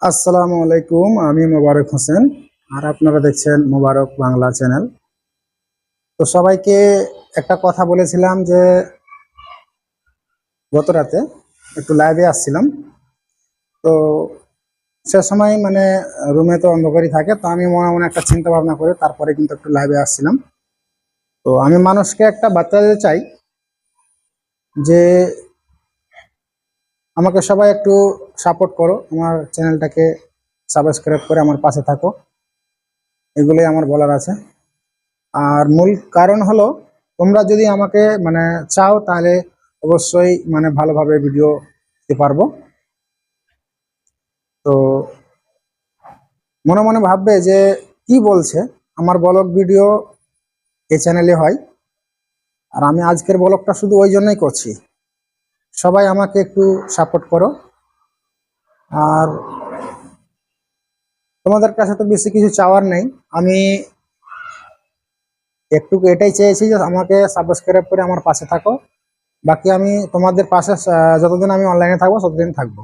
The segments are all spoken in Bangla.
আসসালামু আলাইকুম, আমি মোবারক হোসেন। আর আপনারা দেখছেন মোবারক বাংলা চ্যানেল। তো সবাইকে একটা কথা বলেছিলাম যে গত রাতে একটু লাইভে আসছিলাম। তো সে সময় মানে রুমে তো অন্ধকারই থাকে, তো আমি মনে মনে একটা চিন্তা ভাবনা করে তারপরে কিন্তু একটু লাইভে আসছিলাম। তো আমি মানুষকে একটা বার্তা দিতে চাই যে আমাকে সবাই একটু সাপোর্ট করো, আমার চ্যানেলটাকে সাবস্ক্রাইব করে আমার পাশে থাকো, এগুলোই আমার বলার আছে। আর মূল কারণ হলো, তোমরা যদি আমাকে মানে চাও তাহলে অবশ্যই মানে ভালোভাবে ভিডিও দিতে পারবো। তো মনে মনে ভাববে যে কি বলছে, আমার ব্লগ ভিডিও এই চ্যানেলে হয়, আর আমি আজকের ব্লগটা শুধু ওই জন্যই করছি। সবাই আমাকে একটু সাপোর্ট করো। আর তোমাদের কাছে তো বেশি কিছু চাওয়ার নেই, আমি একটু এটাই চেয়েছি যে আমাকে সাবস্ক্রাইব করে আমার পাশে থাকো। বাকি আমি তোমাদের পাশে যতদিন আমি অনলাইনে থাকবো ততদিন থাকবো।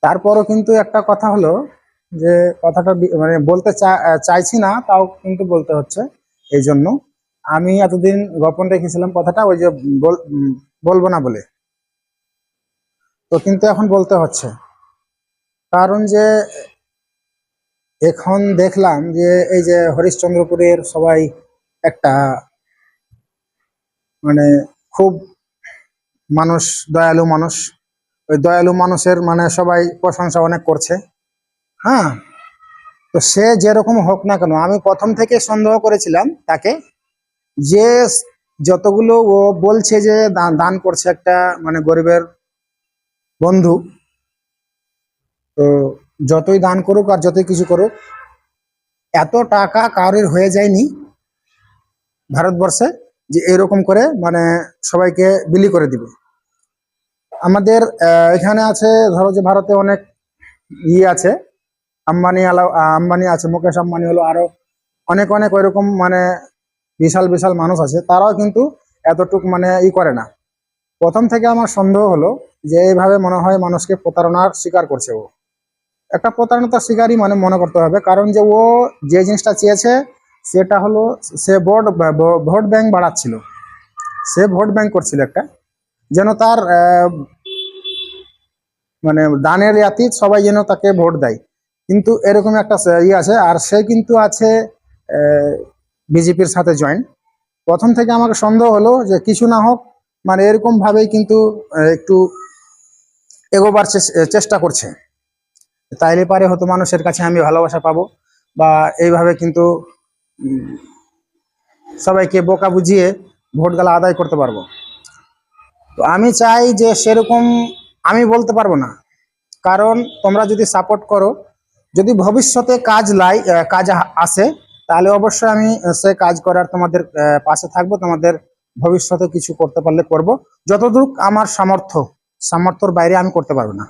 তারপরও কিন্তু একটা কথা হলো যে কথাটা মানে বলতে চাইছি না, তাও কিন্তু বলতে হচ্ছে। এই জন্য আমি এতদিন গোপন রেখেছিলাম কথাটা, ওই যে বলবো না বলে। তো কিন্তু এখন বলতে হচ্ছে, কারণ যে এখন দেখলাম যে এই যে হরিশ্চন্দ্রপুরের সবাই একটা মানে খুব মানুষ, দয়ালু মানুষ, ওই দয়ালু মানুষের মানে সবাই প্রশংসা অনেক করছে। হ্যাঁ, তো সে যেরকম হোক না কেন, আমি প্রথম থেকে সন্দেহ করেছিলাম তাকে, যে যতগুলো ও বলছে যে দান করছে একটা মানে গরিবের বন্ধু। তো যতই দান করুক আর যতই কিছু করুক, এত টাকা কারোর হয়ে যায়নি ভারতবর্ষে যে এরকম করে মানে সবাইকে বিলি করে দিবে। আমাদের এখানে আছে, ধরো যে ভারতে অনেক আছে, আম্বানি আছে, মুকেশ আম্বানি হলো, আরো অনেক অনেক ওইরকম মানে বিশাল বিশাল মানুষ আছে, তারাও কিন্তু এতটুক মানে করে না। প্রথম থেকে আমার সন্দেহ হলো যে এইভাবে মনে হয় মানুষকে প্রতারণার শিকার করছে। ও একটা প্রতারণার শিকারই মানে মনে করতে হবে, কারণ যে ও যে জিনিসটা চেয়েছে সেটা হলো সে ভোট ব্যাংক বাড়াচ্ছিল, সে ভোট ব্যাংক করছিল একটা, যেন তার মানে দানের ইয়াতি সবাই যেন তাকে ভোট দেয়। কিন্তু এরকম একটা আছে, আর সে কিন্তু আছে বিজেপির সাথে জয়েন। প্রথম থেকে আমাকে সন্দেহ হলো যে কিছু না হোক মানে এরকম ভাবেই কিন্তু একটু এগোবার চেষ্টা করছে, তাইলে পারে হয়তো মানুষের কাছে আমি ভালোবাসা পাবো, বা এইভাবে কিন্তু সবাইকে বোকা বুঝিয়ে ভোট গেলা আদায় করতে পারবো। তো আমি চাই যে সেরকম আমি বলতে পারবো না, কারণ তোমরা যদি সাপোর্ট করো, যদি ভবিষ্যতে কাজ আসে, তাহলে অবশ্যই আমি সে কাজ করার তোমাদের পাশে থাকবো। তোমাদের ভবিষ্যতে কিছু করতে পারলে করব, যতদূর আমার সামর্থ্যর বাইরে আমি করতে পারবো না।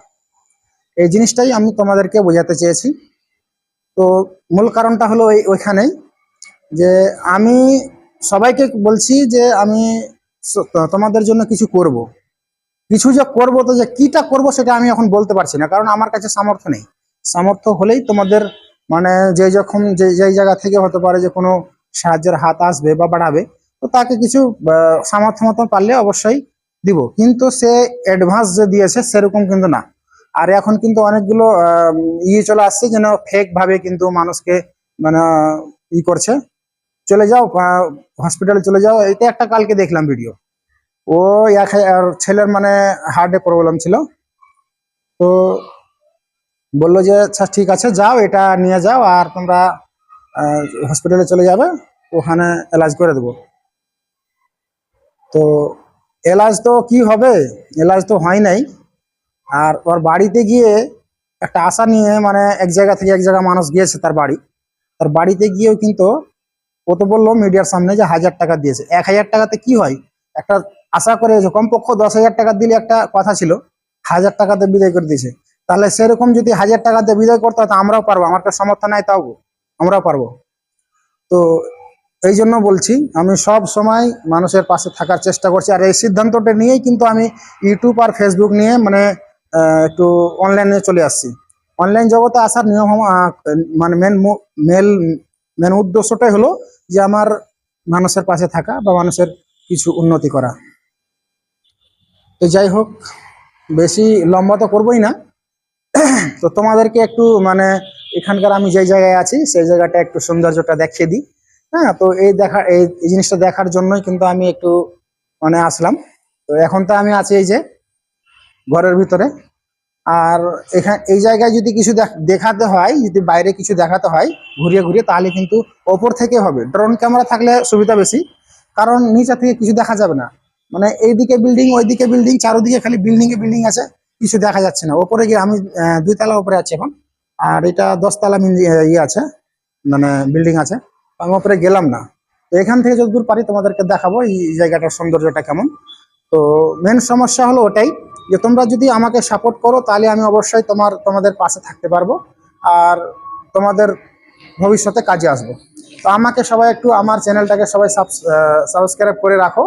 এই জিনিসটাই আমি তোমাদেরকে বোঝাতে চেয়েছি। তো মূল কারণটা হলো ওইখানেই যে আমি সবাইকে বলছি যে আমি তোমাদের জন্য কিছু করব, কিছু যে করব, তো যে কিটা করব সেটা আমি এখন বলতে পারছি না, কারণ আমার কাছে সামর্থ্য নেই। সামর্থ্য হলেই তোমাদের মানে যে যখন যেই জায়গা থেকে হতে পারে যে কোনো সাহায্যের হাত আসবে বা বাড়াবে, তো তাকে কিছু সামর্থ্য মতো পারলে অবশ্যই দিব। কিন্তু সে অ্যাডভান্স যে দিয়েছে সেরকম কিন্তু না। আর এখন কিন্তু অনেকগুলো চলে আসছে, যেন ফেক ভাবে কিন্তু মানুষকে মানে করছে, চলে যাও হসপিটালে চলে যাও। এটা একটা কালকে দেখলাম ভিডিও, ও আর ছেলের মানে হার্টে প্রবলেম ছিল, তো বললো যে আচ্ছা ঠিক আছে যাও, এটা নিয়ে যাও আর তোমরা হসপিটালে চলে যাবে, ওখানে এলাজ করে দেবো। তো এলাজ তো কি হবে, এলাজ তো হয় নাই। আর ওর বাড়িতে গিয়ে একটা আশা নিয়ে মানে এক জায়গা থেকে এক জায়গা মানুষ গিয়েছে তার বাড়ি, তার বাড়িতে গিয়েও কিন্তু ও তো বললো মিডিয়ার সামনে যে 1,000 টাকা দিয়েছে। 1,000 টাকাতে কি হয়, একটা আশা করে কমপক্ষে 10,000 টাকা দিলে একটা কথা ছিল, 1,000 টাকাতে বিদায় করে দিয়েছে। তাহলে সেরকম যদি 1,000 টাকাতে বিদায় করতে হয়, আমরাও পারবো, আমার কাছে সামর্থ্য নাই তাও আমরাও পারবো। তো এই জন্য বলছি, আমি সব সময় মানুষের পাশে থাকার চেষ্টা করছি। আর এই সিদ্ধান্তটা নিয়েই কিন্তু আমি ইউটিউব আর ফেসবুক নিয়ে মানে একটু অনলাইনে চলে আসছি। অনলাইন জগতে আসার নিয়ম মানে মেল মেন উদ্দেশ্যটাই হলো যে আমার মানুষের পাশে থাকা বা মানুষের কিছু উন্নতি করা। তো যাই হোক, বেশি লম্বা তো করবোই না। তো তোমাদেরকে একটু মানে এখানকার আমি যে জায়গায় আছি সেই জায়গাটা একটু সৌন্দর্যটা দেখিয়ে দিই। হ্যাঁ, তো এই জিনিসটা দেখার জন্যই কিন্তু আমি একটু মানে আসলাম। তো এখন তো আমি আছি এই যে ঘরের ভিতরে। আর এই জায়গায় যদি কিছু দেখাতে হয়, যদি বাইরে কিছু দেখাতে হয় ঘুরিয়ে ঘুরিয়ে, তাহলে কিন্তু ওপর থেকে হবে। ড্রোন ক্যামেরা থাকলে সুবিধা বেশি, কারণ নিচে থেকে কিছু দেখা যাবে না। মানে এইদিকে বিল্ডিং, ওইদিকে বিল্ডিং, চারোদিকে খালি বিল্ডিং এ বিল্ডিং আছে, কিছু দেখা যাচ্ছে না। ওপরে গিয়ে আমি 2 তলা উপরে আছি এখন, আর এটা 10 তলা ইয়ে আছে, মানে বিল্ডিং আছে। আমি ওপরে গেলাম না। তো এখান থেকে যতদূর পারি তোমাদেরকে দেখাবো এই জায়গাটার সৌন্দর্যটা কেমন। তো মেন সমস্যা হলো ওটাই, যে তোমরা যদি আমাকে সাপোর্ট করো তাহলে আমি অবশ্যই তোমাদের পাশে থাকতে পারবো, আর তোমাদের ভবিষ্যতে কাজে আসবো। তো আমাকে সবাই একটু আমার চ্যানেলটাকে সবাই সাবস্ক্রাইব করে রাখো,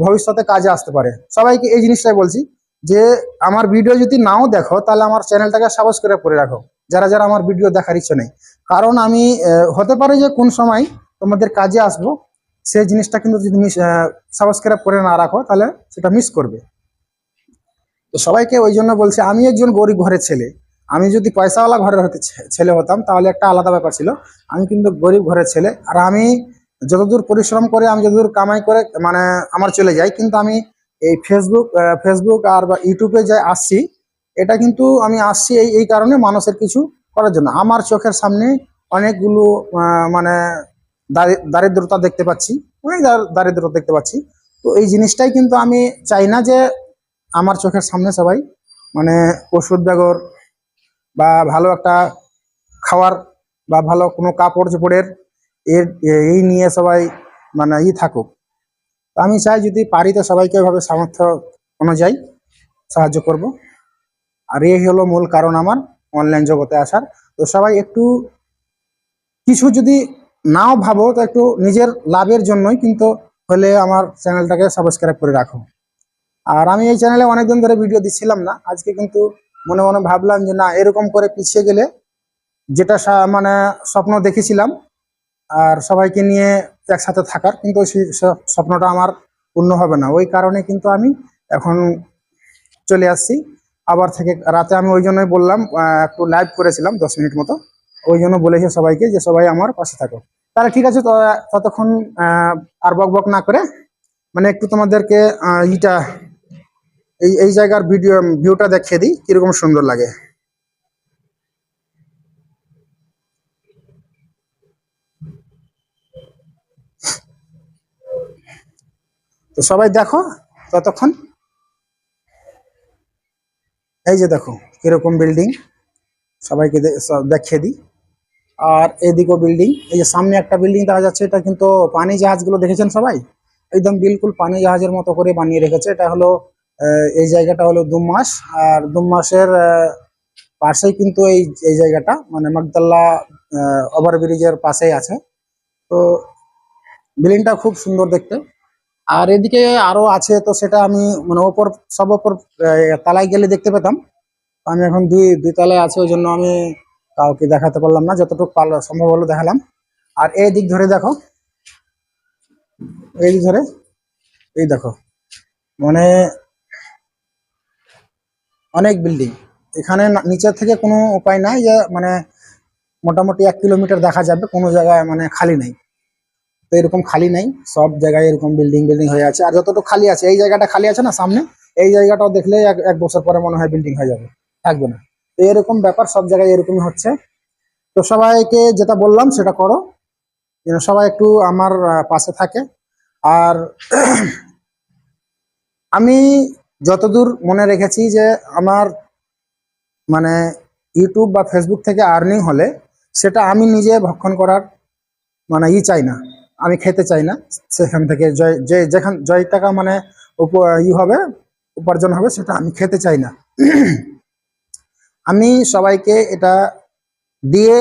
ভবিষ্যতে কাজে আসতে পারে। সবাইকে এই জিনিসটাই বলছি, যে আমার ভিডিও যদি নাও দেখো তাহলে আমার চ্যানেলটাকে সাবস্ক্রাইব করে রাখো, যারা যারা আমার ভিডিও দেখার ইচ্ছে নেই। কারণ আমি হতে পারে যে কোন সময় তোমাদের কাজে আসবো, সেই জিনিসটা কিন্তু যদি সাবস্ক্রাইব করে না রাখো তাহলে সেটা মিস করবে। তো সবাইকে ওই জন্য বলছি, আমি একজন গরিব ঘরের ছেলে। আমি যদি পয়সাওয়ালা ঘরের ছেলে হতাম তাহলে একটা আলাদা ব্যাপার ছিল। আমি কিন্তু গরিব ঘরের ছেলে, আর আমি যতদূর পরিশ্রম করে, আমি যতদূর কামাই করে মানে আমার চলে যাই, কিন্তু আমি এই ফেসবুক আর বা ইউটিউবে যে আসছি, এটা কিন্তু আমি আসছি এই কারণে মানুষের কিছু করার জন্য। আমার চোখের সামনে অনেকগুলো মানে দারিদ্রতা দেখতে পাচ্ছি, অনেক দারিদ্রতা দেখতে পাচ্ছি। তো এই জিনিসটাই কিন্তু আমি চাই না যে আমার চোখের সামনে সবাই মানে ওষুধ বেগর বা ভালো একটা খাওয়ার বা ভালো কোনো কাপড় চোপড়ের এই নিয়ে সবাই মানে থাকুক। তো আমি চাই যদি পারি তো সবাইকে এভাবে সামর্থ্য অনুযায়ী সাহায্য করব। আর এই হলো মূল কারণ আমার অনলাইন জগতে আসার। তো সবাই একটু কিছু যদি নাও ভাবো, তো একটু নিজের লাভের জন্যই কিন্তু হলে আমার চ্যানেলটাকে সাবস্ক্রাইব করে রাখো। আর আমি এই চ্যানেলে অনেকদিন ধরে ভিডিও দিচ্ছিলাম না, আজকে কিন্তু মনে মনে ভাবলাম যে না, এরকম করে পিছিয়ে গেলে যেটা মানে স্বপ্ন দেখেছিলাম আর সবাইকে নিয়ে একসাথে থাকার, কিন্তু সেই স্বপ্নটা আমার পূর্ণ হবে না। ওই কারণে কিন্তু আমি এখন চলে আসছি আবার থেকে রাতে। আমি ওই জন্যই বললাম, একটু লাইভ করেছিলাম 10 মিনিট মতো, ওই জন্য বলেছি সবাইকে যে সবাই আমার পাশে থাকো। তাহলে ঠিক আছে, তো ততক্ষণ আর বক বক না করে মানে একটু তোমাদেরকে এই জায়গার ভিউটা দেখিয়ে দিই কিরকম সুন্দর লাগে। তো সবাই দেখো ততক্ষণ। এই যে দেখো কিরকম বিল্ডিং, সবাইকে দেখিয়ে দিই। আর এদিকেও বিল্ডিং, এই যে সামনে একটা বিল্ডিং দেখা যাচ্ছে, এটা কিন্তু পানি জাহাজগুলো দেখেছেন সবাই, একদম বিলকুল পানি জাহাজের মতো করে বানিয়ে রেখেছে। এটা হলো এই জায়গাটা হলো দুমাস, আর দুমাসের পাশেই কিন্তু এই জায়গাটা মানে মাগদাল্লা ওভারব্রিজের পাশেই আছে। তো বিল্ডিংটা খুব সুন্দর দেখতে। আর এদিকে আরো আছে, তো সেটা আমি মানে সব ওপর তালায় গেলে দেখতে পেতাম। আমি এখন দুই তলায় আছে, ওই জন্য আমি কাউকে দেখাতে পারলাম না, যতটুকু সম্ভব হলো দেখালাম। আর এই দিক ধরে দেখো, এই দিক ধরে এই দেখো, মানে অনেক বিল্ডিং। এখানে নিচের থেকে কোনো উপায় নাই যে মানে মোটামুটি 1 কিলোমিটার দেখা যাবে, কোনো জায়গায় মানে খালি নেই। তো এরকম খালি নেই, সব জায়গায় এরকম বিল্ডিং বিল্ডিং হয়ে আছে। আর যতটুকু খালি আছে, এই জায়গাটা খালি আছে না সামনে, এই জায়গাটাও দেখলে এক বছর পরে মনে হয় বিল্ডিং হয়ে যাবে, থাকবে না। তো এরকম ব্যাপার, সব জায়গায় এরকমই হচ্ছে। তো সবাইকে যেটা বললাম সেটা করো, যেন সবাই একটু আমার পাশে থাকে। আর আমি যতদূর মনে রেখেছি যে আমার মানে ইউটিউব বা ফেসবুক থেকে আর্নিং হলে সেটা আমি নিজে ভক্ষণ করার মানে চাই না, আমি খেতে চাই না। সেখান থেকে জয় টাকা মানে হবে, উপার্জন হবে, সেটা আমি খেতে চাই না। আমি সবাইকে এটা দিয়ে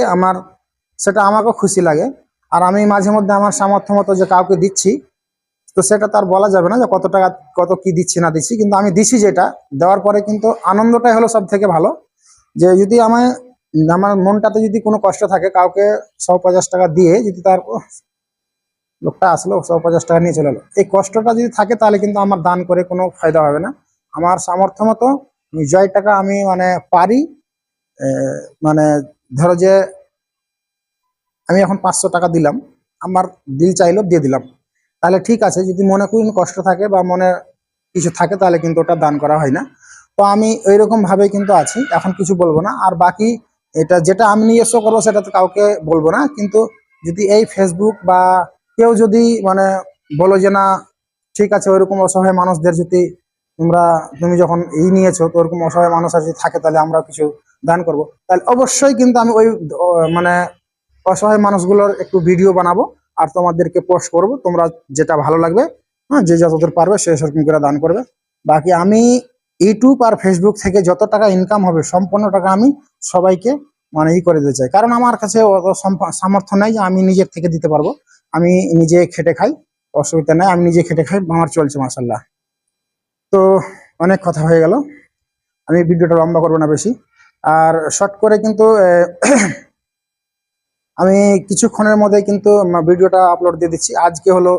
সেটা আমাকেও খুশি লাগে। আর আমি মাঝে মধ্যে আমার সামর্থ্য মতো যে কাউকে দিচ্ছি, তো সেটা তার বলা যাবে না যে কত টাকা কত কি দিচ্ছি না দিচ্ছি, কিন্তু আমি দিচ্ছি, যেটা দেওয়ার পরে কিন্তু আনন্দটাই হলো সব থেকে ভালো। যে যদি আমার মনটাতে যদি কোনো কষ্ট থাকে, কাউকে 150 টাকা দিয়ে যদি তার লোকটা আসলো 150 টাকা নিয়ে চলে এলো, এই কষ্টটা যদি থাকে তাহলে কিন্তু আমার দান করে কোনো ফায়দা হবে না। আমার সামর্থ্য মতো জয় টাকা আমি মানে পারি, মানে ধরো যে আমি এখন 500 টাকা দিলাম, আমার দিল চাইলো দিয়ে দিলাম, তাহলে ঠিক আছে। যদি মনে কোনো কষ্ট থাকে বা মনে কিছু থাকে তাহলে কিন্তু ওটা দান করা হয় না। তো আমি ওইরকম ভাবে কিন্তু আছি, এখন কিছু বলবো না। আর বাকি এটা যেটা আমি নিজস্ব করবো সেটা তো কাউকে বলবো না। কিন্তু যদি এই ফেসবুক বা কেউ যদি মানে বলো যে না ঠিক আছে, ওইরকম অসহায় মানুষদের যদি তুমি যখন নিয়েছো, তো ওরকম অসহায় মানুষ আর যদি থাকে তাহলে আমরা কিছু দান করব, তাহলে অবশ্যই কিন্তু আমি ওই মানে অসহায় মানুষগুলোর একটু ভিডিও বানাবো আর তোমাদেরকে পোস্ট করব। তোমরা যেটা ভালো লাগবে, হ্যাঁ, যে যতদূর পারবে সে সেরকম করে দান করবে। বাকি আমি ইউটিউব আর ফেসবুক থেকে যত টাকা ইনকাম হবে সম্পূর্ণ টাকা আমি সবাইকে মানে করে দিতে চাই। কারণ আমার কাছে অত সামর্থ্য নাই যে আমি নিজের থেকে দিতে পারবো। আমি নিজে খেটে খাই, অসুবিধা নাই, আমি নিজে খেটে খাই, আমার চলছে মাসাল্লাহ। তো অনেক কথা হয়ে গেল, আমি ভিডিওটা লম্বা করবো না বেশি। আর শর্ট করে কিন্তু আমি কিছুক্ষণের মধ্যে কিন্তু ভিডিওটা আপলোড দিয়ে দিচ্ছি। আজকে হলো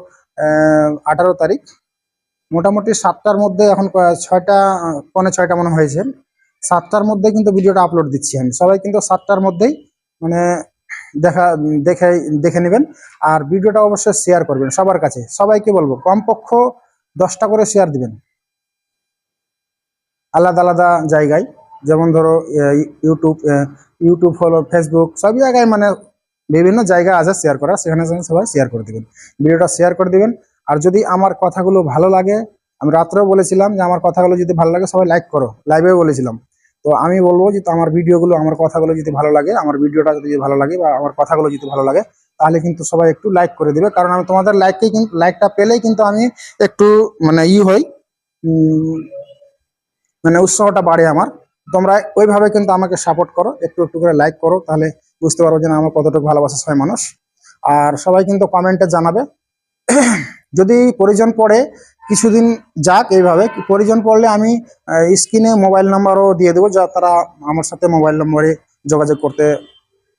18 তারিখ, মোটামুটি 7টার মধ্যে, এখন 6টা, পৌনে 6টা মনে হয়েছে, 7টার মধ্যে কিন্তু ভিডিওটা আপলোড দিচ্ছি আমি। সবাই কিন্তু 7টার মধ্যেই মানে দেখে দেখে নেবেন। আর ভিডিওটা অবশ্যই শেয়ার করবেন সবার কাছে। সবাইকে বলবো কমপক্ষ 10টা করে শেয়ার দিবেন আলাদা আলাদা জায়গায়। যেমন ধরো ইউটিউব হলো, ফেসবুক, সব জায়গায় মানে বিভিন্ন জায়গা আছে শেয়ার করা, সেখানে সবাই শেয়ার করে দিবেন, ভিডিওটা শেয়ার করে দিবেন। আর যদি আমার কথাগুলো ভালো লাগে, আমি রাত্রেও বলেছিলাম যে আমার কথাগুলো যদি ভালো লাগে সবাই লাইক করো, লাইভেও বলেছিলাম। তো আমি বলবো যে আমার ভিডিওগুলো, আমার কথাগুলো যদি ভালো লাগে, আমার ভিডিওটা যদি ভালো লাগে বা আমার কথাগুলো যদি ভালো লাগে, তাহলে কিন্তু সবাই একটু লাইক করে দিবে। কারণ আমি তোমাদের লাইকটা পেলেই কিন্তু আমি একটু মানে হই, মানে উৎসাহটা বাড়ে আমার। তোমরা ওইভাবে কিন্তু আমাকে সাপোর্ট করো, একটু একটু করে লাইক করো, তাহলে বুঝতে পারবো যে না আমার কতটুকু ভালোবাসা সবাই মানুষ। আর সবাই কিন্তু কমেন্টে জানাবে। যদি প্রয়োজন পড়ে কিছুদিন যাক এইভাবে, প্রয়োজন পড়লে আমি স্ক্রিনে মোবাইল নাম্বারও দিয়ে দেবো, যা তারা আমার সাথে মোবাইল নম্বরে যোগাযোগ করতে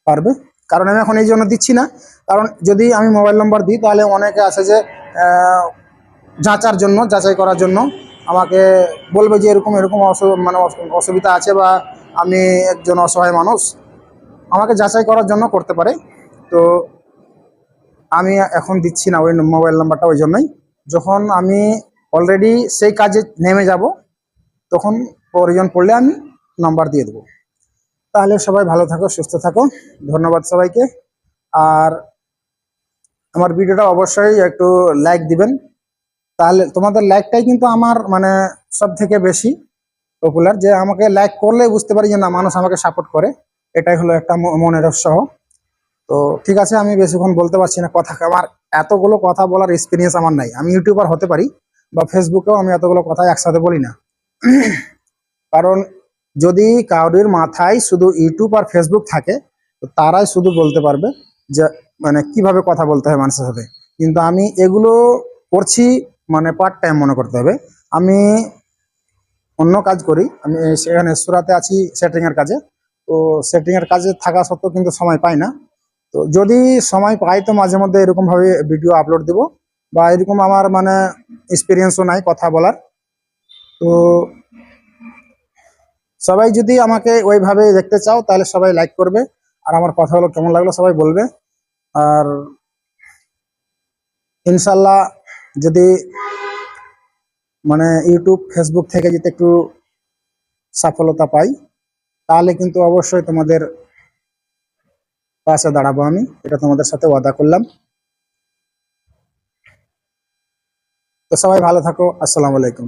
পারবে। কারণ আমি এখন এই জন্য দিচ্ছি না, কারণ যদি আমি মোবাইল নম্বর দিই তাহলে অনেকে আছে যে যাচাই করার জন্য আমাকে বলবে যে এরকম এরকম মানে অসুবিধা আছে, বা আমি একজন অসহায় মানুষ, আমাকে যাচাই করার জন্য করতে পারে। তো আমি এখন দিচ্ছি না ওই মোবাইল নাম্বারটা, ওই জন্যই। যখন আমি অলরেডি সেই কাজে নেমে যাব তখন প্রয়োজন পড়লে আমি নাম্বার দিয়ে দেবো। তাহলে সবাই ভালো থাকো, সুস্থ থাকো, ধন্যবাদ সবাইকে। আর আমার ভিডিওটা অবশ্যই একটু লাইক দিবেন, তাহলে তোমাদের লাইকটাই কিন্তু আমার মানে সব থেকে বেশি পপুলার, যে আমাকে লাইক করলে বুঝতে পারি যে না মানুষ আমাকে সাপোর্ট করে। এটাই হলো একটা মনের উৎসাহ। তো ঠিক আছে, আমি বেশিক্ষণ বলতে পারছি না, আমার এতগুলো কথা বলার এক্সপিরিয়েন্স আমার নাই। আমি ইউটিউবার হতে পারি বা ফেসবুকেও আমি এতগুলো কথা একসাথে বলি না। কারণ যদি কারোর মাথায় শুধু ইউটিউব আর ফেসবুক থাকে, তো তারাই শুধু বলতে পারবে যে মানে কিভাবে কথা বলতে হয় মানুষের সাথে। কিন্তু আমি এগুলো করছি মানে পার্ট টাইম মনে করতে হবে। আমি অন্য কাজ করি, আমি সেখানে সুরাতে আছি সেটিংয়ের কাজে। তো সেটিংয়ের কাজে থাকা সত্ত্বেও কিন্তু সময় পাই না। তো যদি সময় পাই তো মাঝে মধ্যে এরকমভাবে ভিডিও আপলোড দেব, বা এরকম আমার মানে এক্সপিরিয়েন্সও নাই কথা বলার। তো সবাই যদি আমাকে ওইভাবে দেখতে চাও তাহলে সবাই লাইক করবে, আর আমার কথাগুলো কেমন লাগলো সবাই বলবে। আর ইনশাল্লাহ যদি মানে ইউটিউব ফেসবুক থেকে যদি একটু সফলতা পাই, তাহলে কিন্তু অবশ্যই তোমাদের পাশে দাঁড়াবো আমি, এটা তোমাদের সাথে ওয়াদা করলাম। তো সবাই ভালো থাকো, আসসালামু আলাইকুম।